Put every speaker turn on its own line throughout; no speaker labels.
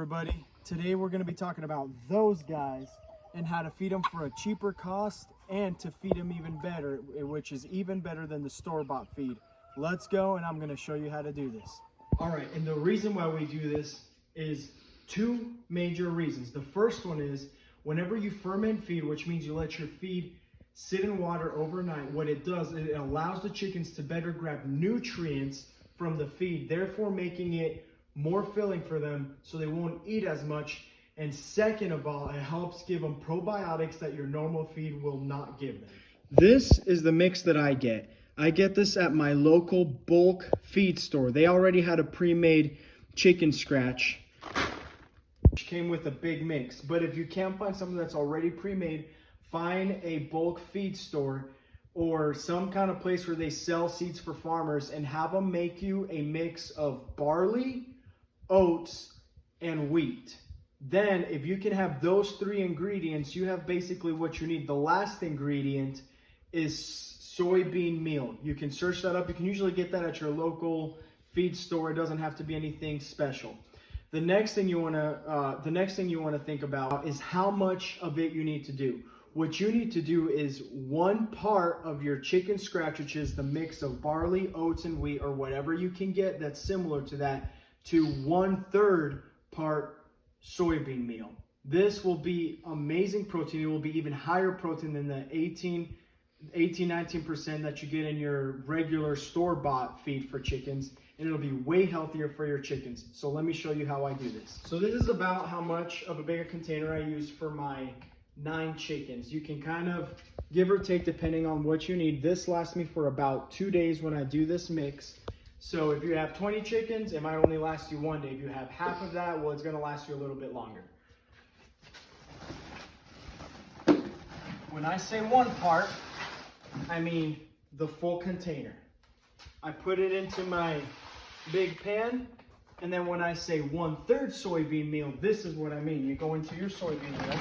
everybody. Today we're going to be talking about those guys and how to feed them for a cheaper cost and to feed them even better, which is even better than the store-bought feed. Let's go, and I'm going to show you how to do this. All right, and the reason why we do this is two major reasons. The first one is whenever you ferment feed, which means you let your feed sit in water overnight, what it does is it allows the chickens to better grab nutrients from the feed, therefore making it more filling for them so they won't eat as much. And second of all, it helps give them probiotics that your normal feed will not give them. This is the mix that I get. I get this at my local bulk feed store. They already had a pre-made chicken scratch, which came with a big mix. But if you can't find something that's already pre-made, find a bulk feed store or some kind of place where they sell seeds for farmers and have them make you a mix of barley, oats, and wheat. Then if you can have those three ingredients, you have basically what you need. The last ingredient is soybean meal. You can search that up. You can usually get that at your local feed store. It doesn't have to be anything special. The next thing you want to think about is how much of it you need to do. What you need to do is 1 part of your chicken scratch, which is the mix of barley, oats, and wheat, or whatever you can get that's similar to that, to 1/3 part soybean meal. This will be amazing protein. It will be even higher protein than the 19% that you get in your regular store-bought feed for chickens, and it'll be way healthier for your chickens. So let me show you how I do this. So this is about how much of a bigger container I use for my 9 chickens. You can kind of give or take depending on what you need. This lasts me for about 2 days when I do this mix. So if you have 20 chickens, it might only last you 1 day. If you have half of that, well, it's going to last you a little bit longer. When I say 1 part, I mean the full container. I put it into my big pan, and then when I say 1/3 soybean meal, this is what I mean. You go into your soybean meal.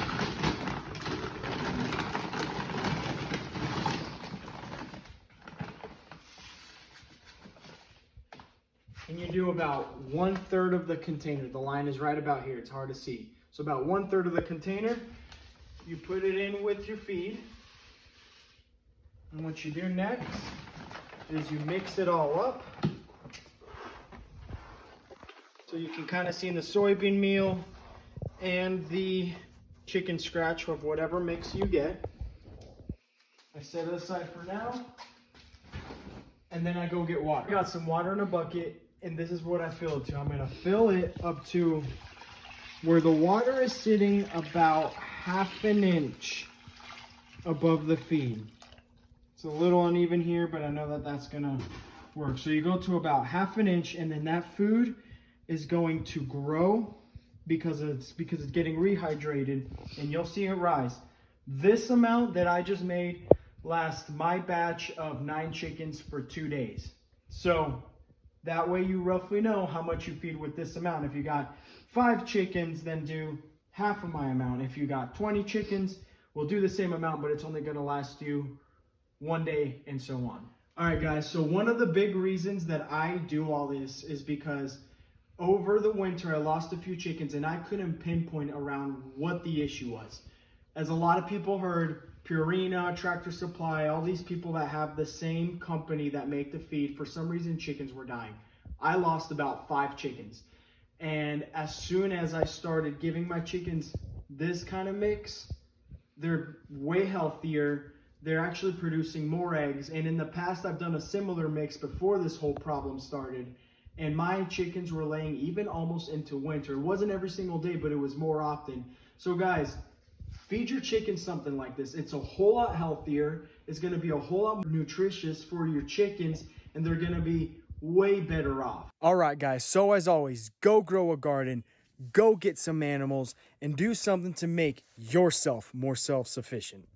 And you do about 1/3 of the container. The line is right about here. It's hard to see. So about 1/3 of the container, you put it in with your feed. And what you do next is you mix it all up. So you can kind of see in the soybean meal and the chicken scratch of whatever mix you get. I set it aside for now. And then I go get water. I got some water in a bucket, and this is what I fill it to. I'm gonna fill it up to where the water is sitting about 1/2 inch above the feed. It's a little uneven here, but I know that that's gonna work. So you go to about 1/2 inch, and then that food is going to grow because it's getting rehydrated, and you'll see it rise. This amount that I just made lasts my batch of 9 chickens for 2 days. So that way you roughly know how much you feed with this amount. If you got 5 chickens, then do half of my amount. If you got 20 chickens, we'll do the same amount, but it's only gonna last you 1 day, and so on. All right, guys, so one of the big reasons that I do all this is because over the winter, I lost a few chickens, and I couldn't pinpoint around what the issue was. As a lot of people heard, Purina, Tractor Supply, all these people that have the same company that make the feed, for some reason, chickens were dying. I lost about 5 chickens. And as soon as I started giving my chickens this kind of mix, they're way healthier. They're actually producing more eggs. And in the past, I've done a similar mix before this whole problem started. And my chickens were laying even almost into winter. It wasn't every single day, but it was more often. So guys, feed your chickens something like this. It's a whole lot healthier. It's going to be a whole lot more nutritious for your chickens, and they're going to be way better off. All right, guys. So as always, go grow a garden, go get some animals, and do something to make yourself more self-sufficient.